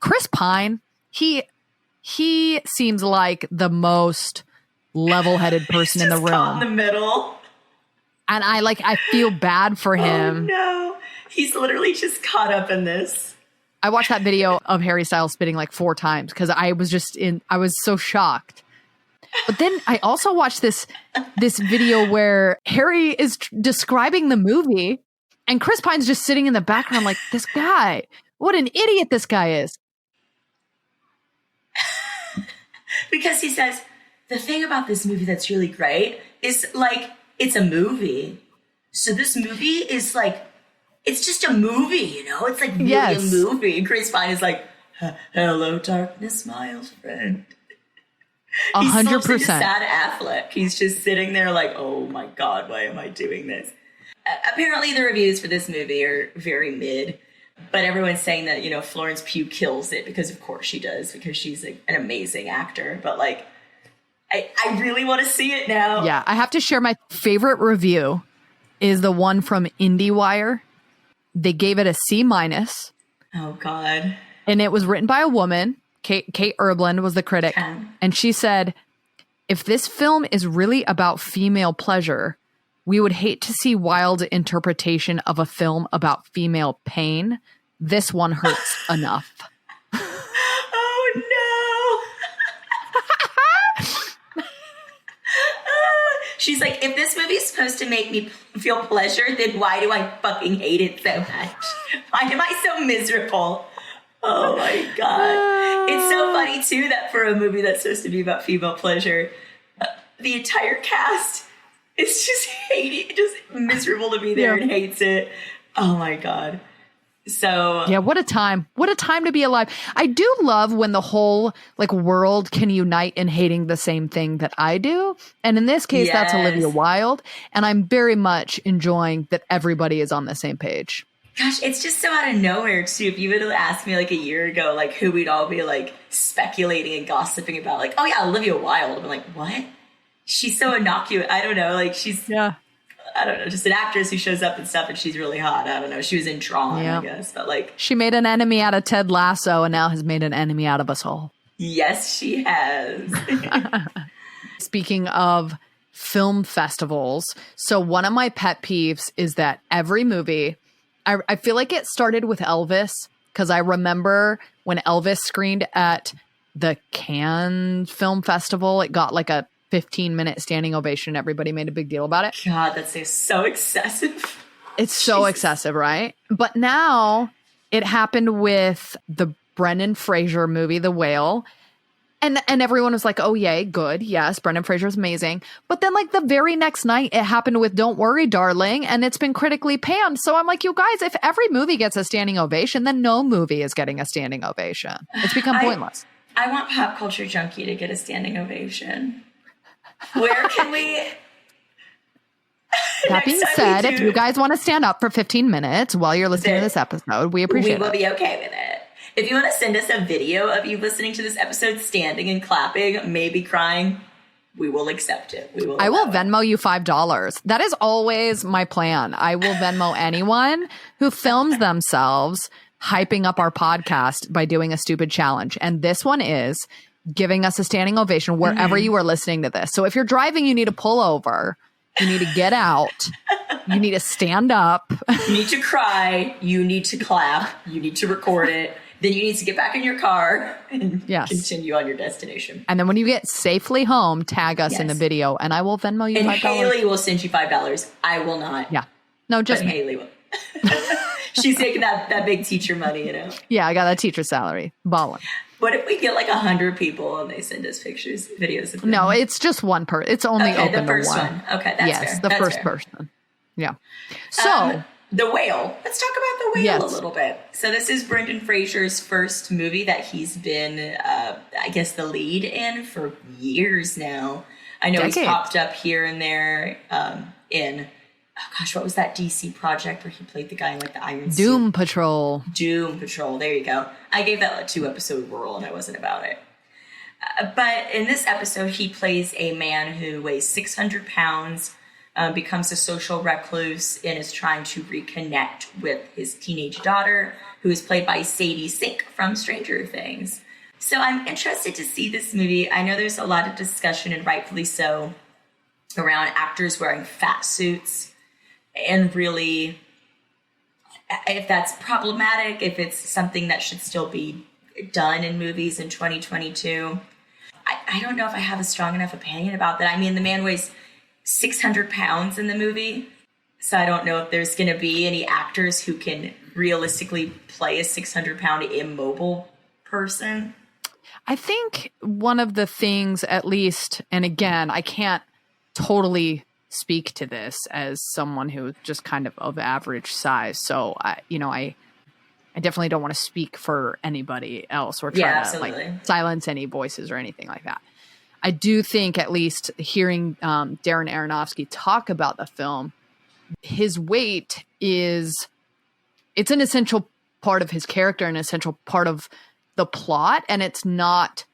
Chris Pine, he seems like the most level-headed person in the room. Caught in the middle. And I feel bad for him. Oh no. He's literally just caught up in this. I watched that video of Harry Styles spitting 4 times because I was so shocked. But then I also watched this video where Harry is describing the movie and Chris Pine's just sitting in the background like, this guy, what an idiot this guy is. Because he says, the thing about this movie that's really great is, like, it's a movie. So this movie is, like, it's just a movie, you know? It's, like, really a movie. And Chris Pine is like, hello, darkness, my old friend. 100%. He's sad Affleck. He's just sitting there like, oh, my God, why am I doing this? Apparently, the reviews for this movie are very mid. But everyone's saying that, you know, Florence Pugh kills it because, of course, she does, because she's an amazing actor. But, like, I really want to see it now. Yeah, I have to share my favorite review is the one from IndieWire. They gave it a C-. Oh, God. And it was written by a woman. Kate Erbland was the critic. And she said, if this film is really about female pleasure, we would hate to see Wilde's interpretation of a film about female pain. This one hurts enough. Oh, no. She's like, if this movie's supposed to make me feel pleasure, then why do I fucking hate it so much? Why am I so miserable? Oh, my God. It's so funny, too, that for a movie that's supposed to be about female pleasure, the entire cast is just miserable to be there and hates it. Oh, my God. So yeah, what a time. What a time to be alive. I do love when the whole world can unite in hating the same thing that I do. And in this case, that's Olivia Wilde. And I'm very much enjoying that everybody is on the same page. Gosh, it's just so out of nowhere, too. If you would have asked me a year ago, who we'd all be speculating and gossiping about, oh yeah, Olivia Wilde. I'm like, what? She's so innocuous. I don't know. She's, I don't know, just an actress who shows up and stuff, and she's really hot. I don't know. She was in Tron, I guess. But she made an enemy out of Ted Lasso and now has made an enemy out of us all. Yes, she has. Speaking of film festivals, so one of my pet peeves is that every movie, I feel like it started with Elvis, because I remember when Elvis screened at the Cannes Film Festival, it got a 15-minute standing ovation. Everybody made a big deal about it. God, that's so excessive. It's so excessive, right? But now it happened with the Brendan Fraser movie, The Whale. And everyone was like, oh, yay, good. Yes, Brendan Fraser's amazing. But then the very next night, it happened with Don't Worry, Darling. And it's been critically panned. So I'm like, you guys, if every movie gets a standing ovation, then no movie is getting a standing ovation. It's become pointless. I want Pop Culture Junkie to get a standing ovation. Where can we... That being said, if you guys want to stand up for 15 minutes while you're listening to this episode, we appreciate it. We will be okay with it. If you want to send us a video of you listening to this episode standing and clapping, maybe crying, we will accept it. I will Venmo you $5. That is always my plan. I will Venmo anyone who films themselves hyping up our podcast by doing a stupid challenge. And this one is giving us a standing ovation wherever you are listening to this. So if you're driving, you need to pull over. You need to get out. You need to stand up. You need to cry. You need to clap. You need to record it. Then you need to get back in your car and continue on your destination. And then when you get safely home, tag us in the video, and I will Venmo you $5. And Hayley will send you $5. I will not. Yeah. No, just Hayley will. She's taking that big teacher money, you know? Yeah, I got that teacher salary. Ballin'. What if we get 100 people and they send us pictures, videos of them? No, it's just one person. It's only open the first to one. Okay, that's fair. The first person. Yeah. So... The Whale. Let's talk about The Whale a little bit. So this is Brendan Fraser's first movie that he's been, I guess, the lead in for years now. I know he's popped up here and there in, what was that DC project where he played the guy in the Iron Suit? Doom Patrol. Doom Patrol. There you go. I gave that a 2-episode whirl and I wasn't about it. But in this episode, he plays a man who weighs 600 pounds, becomes a social recluse and is trying to reconnect with his teenage daughter, who is played by Sadie Sink from Stranger Things. So I'm interested to see this movie. I know there's a lot of discussion, and rightfully so, around actors wearing fat suits, and really, if that's problematic, if it's something that should still be done in movies in 2022. I don't know if I have a strong enough opinion about that. I mean, the man weighs 600 pounds in the movie. So I don't know if there's going to be any actors who can realistically play a 600-pound immobile person. I think one of the things, at least, and again, I can't totally speak to this as someone who's just kind of average size. So I definitely don't want to speak for anybody else or try to like silence any voices or anything like that. I do think, at least hearing Darren Aronofsky talk about the film, his weight it's an essential part of his character, an essential part of the plot. And it's not,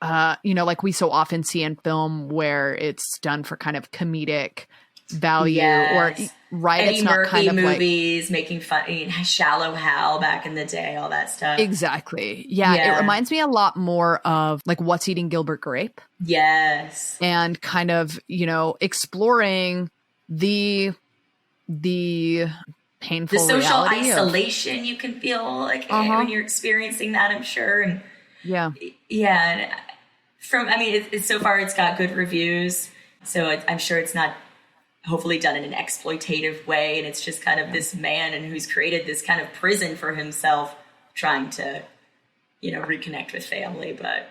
like we so often see in film where it's done for kind of comedic value or right. Eddie it's not Murphy kind of movies, making fun, Shallow Hal back in the day, all that stuff. Exactly. Yeah. It reminds me a lot more of like What's Eating Gilbert Grape. Yes. And kind of, exploring the painful the social isolation you can feel like when you're experiencing that, I'm sure. And and it's so far it's got good reviews, so I'm sure it's not hopefully done in an exploitative way, and it's just kind of this man and who's created this kind of prison for himself, trying to reconnect with family. But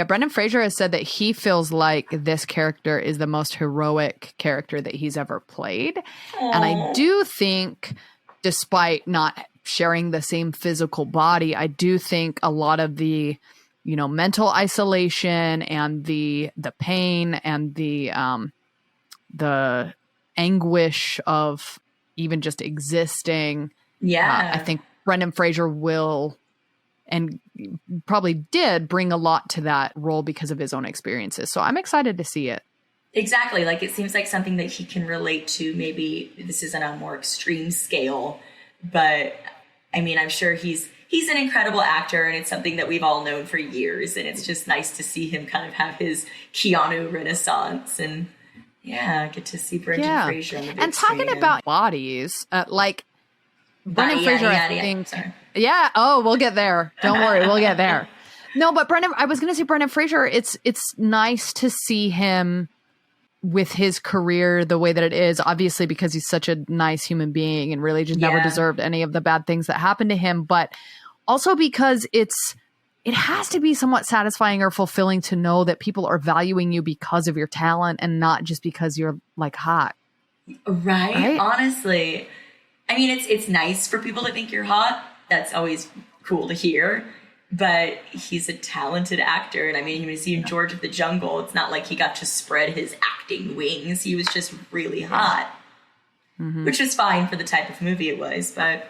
Brendan Fraser has said that he feels like this character is the most heroic character that he's ever played. Aww. And I do think, despite not sharing the same physical body, I do think a lot of the, mental isolation and the pain and the anguish of even just existing. I think Brendan Fraser will and probably did bring a lot to that role because of his own experiences. So I'm excited to see it. Exactly. Like, it seems like something that he can relate to. Maybe this is on a more extreme scale, but I'm sure he's an incredible actor, and it's something that we've all known for years. And it's just nice to see him kind of have his Keanu renaissance, and get to see Brendan Fraser on the big and talking screen. About bodies, Brendan Fraser, I think. Sorry. Yeah. Oh, we'll get there. Don't worry. We'll get there. No, but I was going to say Brendan Fraser, it's nice to see him with his career the way that it is, obviously because he's such a nice human being and really just never deserved any of the bad things that happened to him. But also because it has to be somewhat satisfying or fulfilling to know that people are valuing you because of your talent and not just because you're like hot. Right? Honestly. It's nice for people to think you're hot. That's always cool to hear. But he's a talented actor. And you see in George of the Jungle, it's not like he got to spread his acting wings. He was just really hot, which was fine for the type of movie it was. But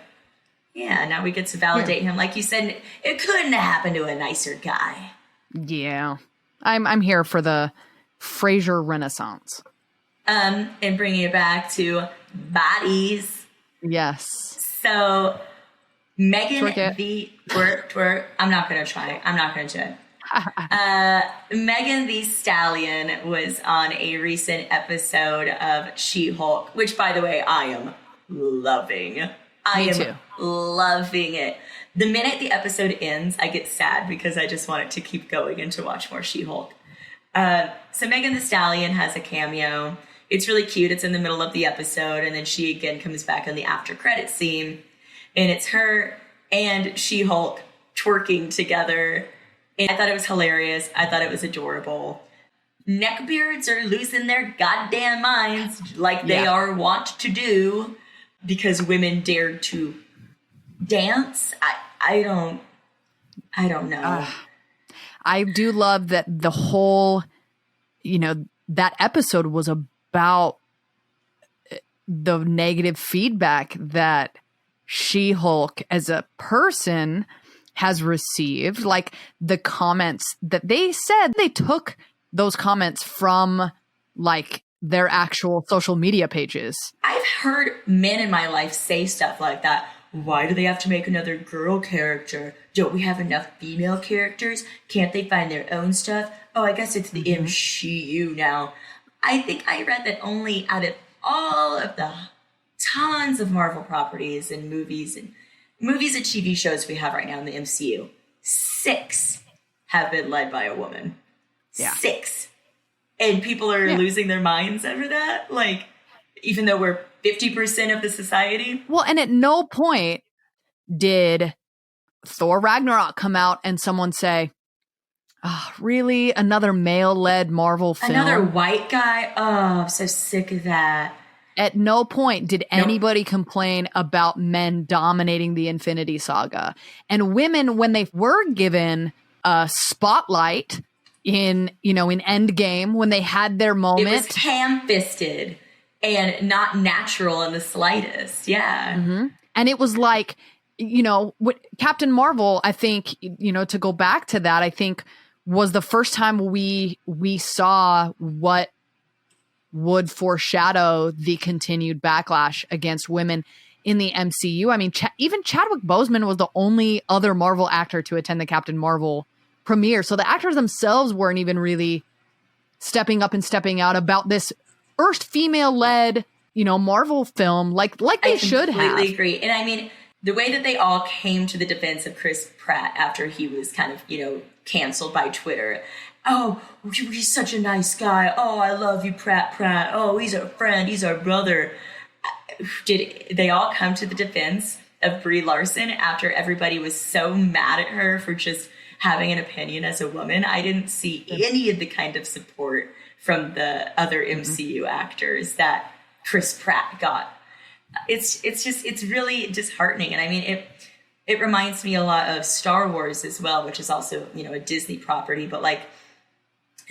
now we get to validate him. Like you said, it couldn't have happened to a nicer guy. Yeah. I'm here for the Fraser Renaissance. And bringing it back to bodies. Yes. So Megan twerk. I'm not going to try. I'm not going to try. Megan Thee Stallion was on a recent episode of She-Hulk, which, by the way, I am loving. I am loving it. The minute the episode ends, I get sad because I just want it to keep going and to watch more She-Hulk. So Megan Thee Stallion has a cameo. It's really cute. It's in the middle of the episode, and then she again comes back on the after credit scene, and it's her and She-Hulk twerking together. And I thought it was hilarious. I thought it was adorable. Neckbeards are losing their goddamn minds like they are wont to do because women dared to dance. I don't know. I do love that the whole, that episode was about the negative feedback that She-Hulk as a person has received. Like the comments that they said, they took those comments from like their actual social media pages. I've heard men in my life say stuff like that. Why do they have to make another girl character? Don't we have enough female characters? Can't they find their own stuff? Oh, I guess it's the MCU now. I think I read that only out of all of the tons of Marvel properties and movies and TV shows we have right now in the MCU, 6 have been led by a woman. 6. And people are losing their minds over that. Like, even though we're 50% of the society. Well, and at no point did Thor Ragnarok come out and someone say, Really? Another male-led Marvel film? Another white guy? Oh, I'm so sick of that. At no point did anybody complain about men dominating the Infinity Saga. And women, when they were given a spotlight in Endgame, when they had their moment. It was ham-fisted and not natural in the slightest. Yeah. Mm-hmm. And it was like, Captain Marvel, I think, to go back to that, I think was the first time we saw what would foreshadow the continued backlash against women in the MCU. I mean, even Chadwick Boseman was the only other Marvel actor to attend the Captain Marvel premiere. So the actors themselves weren't even really stepping up and stepping out about this first female-led, Marvel film like they should have. I completely agree. And I mean, the way that they all came to the defense of Chris Pratt after he was kind of, canceled by Twitter. Oh, he's such a nice guy. Oh, I love you, Pratt. Oh, he's our friend. He's our brother. Did they all come to the defense of Brie Larson after everybody was so mad at her for just having an opinion as a woman? I didn't see any of the kind of support from the other MCU actors that Chris Pratt got. It's really disheartening. And I mean, it reminds me a lot of Star Wars as well, which is also, a Disney property, but like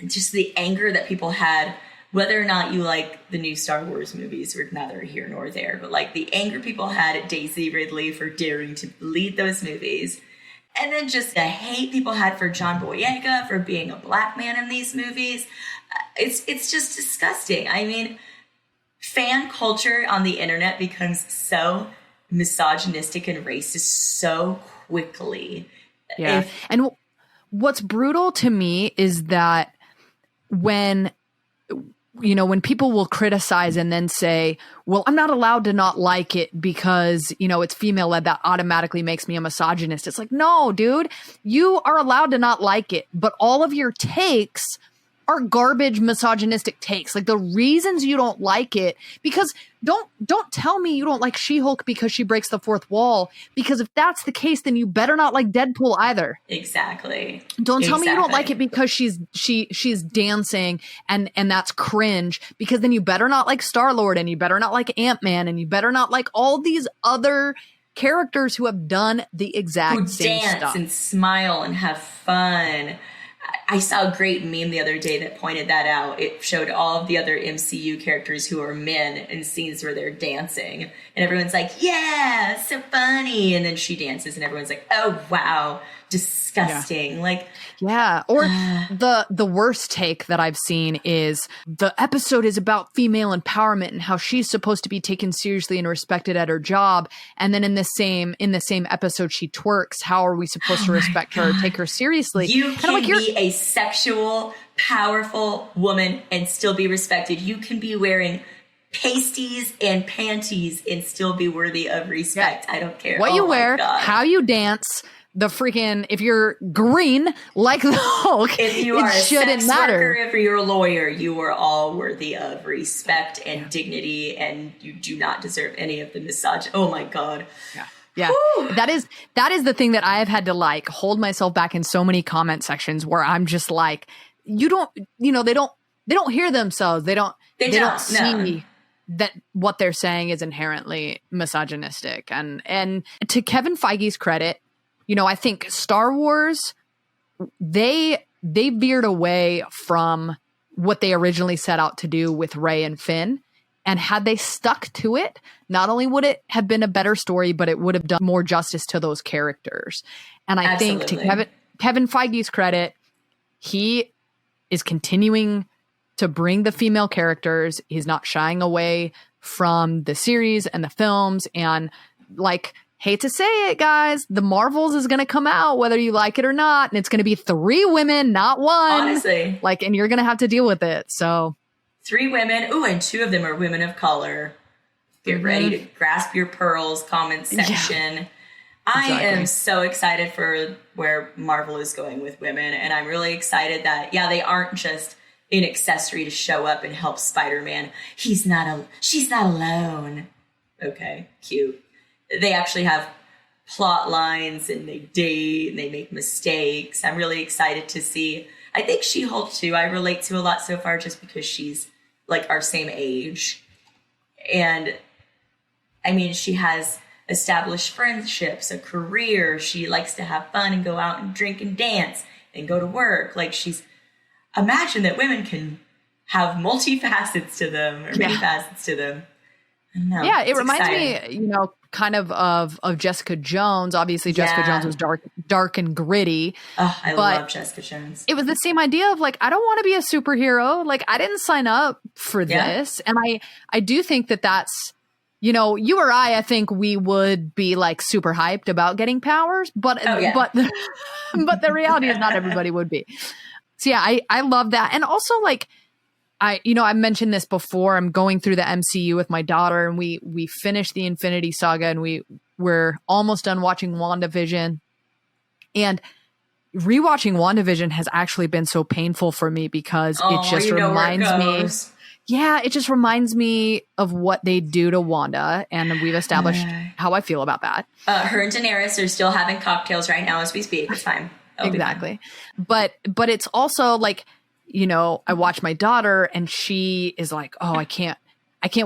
just the anger that people had, whether or not you like the new Star Wars movies, we're neither here nor there, but like the anger people had at Daisy Ridley for daring to lead those movies. And then just the hate people had for John Boyega for being a black man in these movies. It's just disgusting. I mean, fan culture on the internet becomes so misogynistic and racist so quickly. Yeah. And what's brutal to me is that when people will criticize and then say, well, I'm not allowed to not like it because, it's female led, that automatically makes me a misogynist. It's like, no, dude, you are allowed to not like it, but all of your takes are garbage misogynistic takes. Like the reasons you don't like it, because don't tell me you don't like She-Hulk because she breaks the fourth wall, because if that's the case, then you better not like Deadpool either. Exactly. Don't tell me you don't like it because she's dancing and that's cringe, because then you better not like Star-Lord, and you better not like Ant-Man, and you better not like all these other characters who have done the exact same dance stuff. And smile and have fun. I saw a great meme the other day that pointed that out. It showed all of the other MCU characters who are men in scenes where they're dancing. And everyone's like, yeah, so funny. And then she dances and everyone's like, oh, wow, disgusting. Yeah. Like, yeah. Or the worst take that I've seen is the episode is about female empowerment and how she's supposed to be taken seriously and respected at her job. And then in the same episode, she twerks. How are we supposed to respect her or take her seriously? You can be a sexual, powerful woman and still be respected. You can be wearing pasties and panties and still be worthy of respect. Yeah. I don't care what you wear, how you dance. The freaking, if you're green like the Hulk, if you are a sex worker, if you're a lawyer, you are all worthy of respect and dignity, and you do not deserve any of the misogyny. Oh my God. Yeah. That is the thing that I have had to like hold myself back in so many comment sections where I'm just like, they don't hear themselves. They don't see that what they're saying is inherently misogynistic. And to Kevin Feige's credit, I think Star Wars, they veered away from what they originally set out to do with Rey and Finn. And had they stuck to it, not only would it have been a better story, but it would have done more justice to those characters. And I think to Kevin Feige's credit, he is continuing to bring the female characters. He's not shying away from the series and the films. And like, hate to say it, guys, the Marvels is going to come out whether you like it or not. And it's going to be 3 women, not 1. Honestly. And you're going to have to deal with it. So 3 women. Ooh, and 2 of them are women of color. Get ready to grasp your pearls, comment section. Yeah. I am so excited for where Marvel is going with women. And I'm really excited that, they aren't just an accessory to show up and help Spider-Man. She's not alone. Okay, cute. They actually have plot lines and they date and they make mistakes. I'm really excited to see. I think She-Hulk too, I relate to a lot so far just because she's like our same age. And I mean, she has established friendships, a career. She likes to have fun and go out and drink and dance and go to work. Like imagine that women can have multifacets to them or many facets to them. I don't know. Yeah, it It's reminds exciting. me, kind of Jessica Jones. Obviously, Jessica Jones was dark and gritty. Oh, I love Jessica Jones. It was the same idea of like, I don't want to be a superhero. Like, I didn't sign up for this. And I do think that that's, you or I think we would be like super hyped about getting powers, but but the reality is not everybody would be. So yeah, I love that. And also like, I mentioned this before. I'm going through the MCU with my daughter, and we finished the Infinity Saga, and we're almost done watching WandaVision. And rewatching WandaVision has actually been so painful for me because it just reminds me. Yeah, it just reminds me of what they do to Wanda, and we've established how I feel about that. Her and Daenerys are still having cocktails right now as we speak. It's fine. Exactly. But it's also like, I watch my daughter and she is like, oh, I can't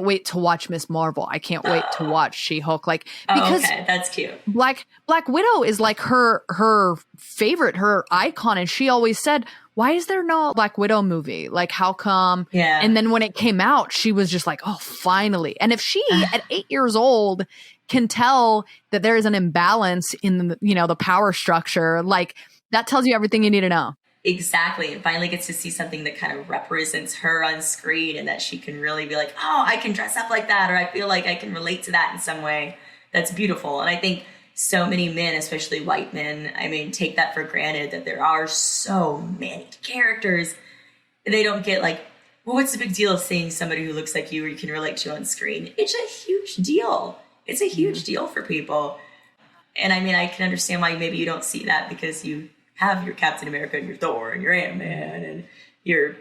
wait to watch Miss Marvel. I can't wait to watch She-Hulk. Like, because that's cute. Black Widow is like her favorite, her icon. And she always said, why is there no Black Widow movie? Like, how come? Yeah. And then when it came out, she was just like, oh, finally. And if she at 8 years old can tell that there is an imbalance in the power structure, like that tells you everything you need to know. Exactly. And finally gets to see something that kind of represents her on screen and that she can really be like, oh, I can dress up like that, or I feel like I can relate to that in some way. That's beautiful. And I think so many men, especially white men, take that for granted that there are so many characters. They don't get like, well, what's the big deal of seeing somebody who looks like you or you can relate to on screen? It's a huge deal. It's a huge deal for people. And I can understand why maybe you don't see that because you have your Captain America and your Thor and your Ant-Man and your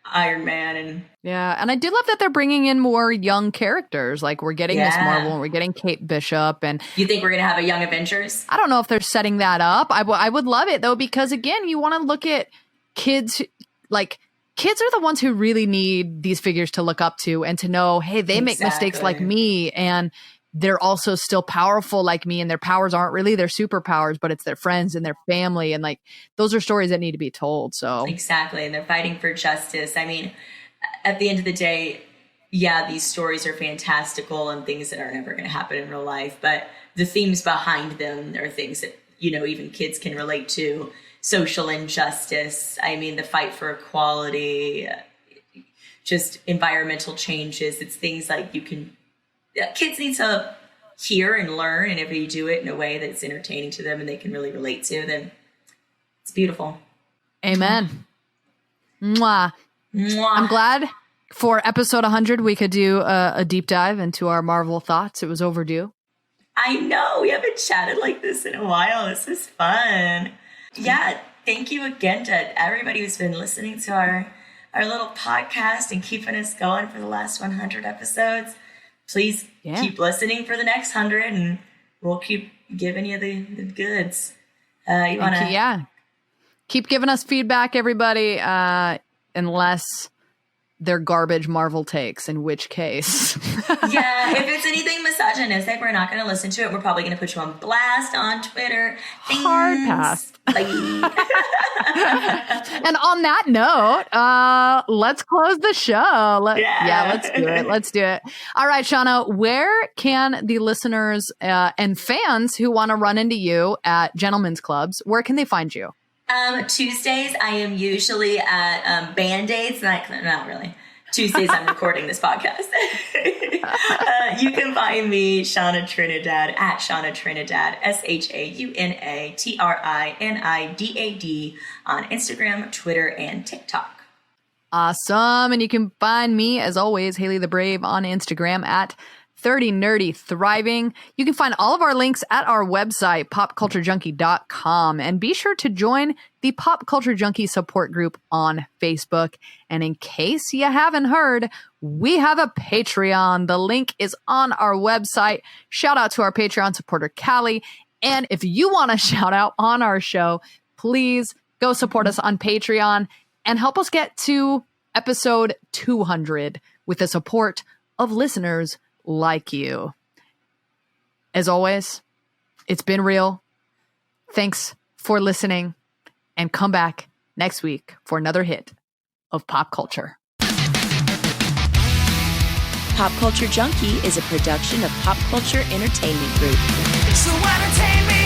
Iron Man. And I do love that they're bringing in more young characters. Like we're getting Miss Marvel and we're getting Kate Bishop. And you think we're going to have a Young Avengers? I don't know if they're setting that up. I would love it though, because again, you want to look at kids, like kids are the ones who really need these figures to look up to and to know, hey, they make mistakes like me. And they're also still powerful like me, and their powers aren't really their superpowers, but it's their friends and their family. And like, those are stories that need to be told. So exactly. And they're fighting for justice. At the end of the day, these stories are fantastical and things that are never going to happen in real life, but the themes behind them are things that, even kids can relate to. Social injustice. The fight for equality, just environmental changes. It's things like kids need to hear and learn, and if you do it in a way that's entertaining to them and they can really relate to, then it's beautiful. Amen. Mwah. Mwah. I'm glad for episode 100 we could do a deep dive into our Marvel thoughts. It was overdue. I know. We haven't chatted like this in a while. This is fun. Yeah, thank you again to everybody who's been listening to our little podcast and keeping us going for the last 100 episodes. Please keep listening for the next 100, and we'll keep giving you the goods. You want to... Keep giving us feedback, everybody, unless they're garbage Marvel takes, in which case. If it's anything misogynistic, we're not going to listen to it. We're probably going to put you on blast on Twitter. Hard pass. Bye. And on that note, let's close the show. Let's do it. All right, Shauna, where can the listeners and fans who want to run into you at gentlemen's clubs, where can they find you? Tuesdays, I am usually at Band-Aids. Not really. Tuesdays, I'm recording this podcast. You can find me, Shauna Trinidad, at Shauna Trinidad, ShaunaTrinidad, on Instagram, Twitter, and TikTok. Awesome. And you can find me, as always, Hayley the Brave, on Instagram at 30 Nerdy Thriving. You can find all of our links at our website, popculturejunkie.com. And be sure to join the Pop Culture Junkie support group on Facebook. And in case you haven't heard, we have a Patreon. The link is on our website. Shout out to our Patreon supporter, Callie. And if you want a shout out on our show, please go support us on Patreon and help us get to episode 200 with the support of listeners like you. As always, it's been real. Thanks for listening, and come back next week for another hit of pop culture. Pop Culture Junkie is a production of Pop Culture Entertainment Group. So entertain me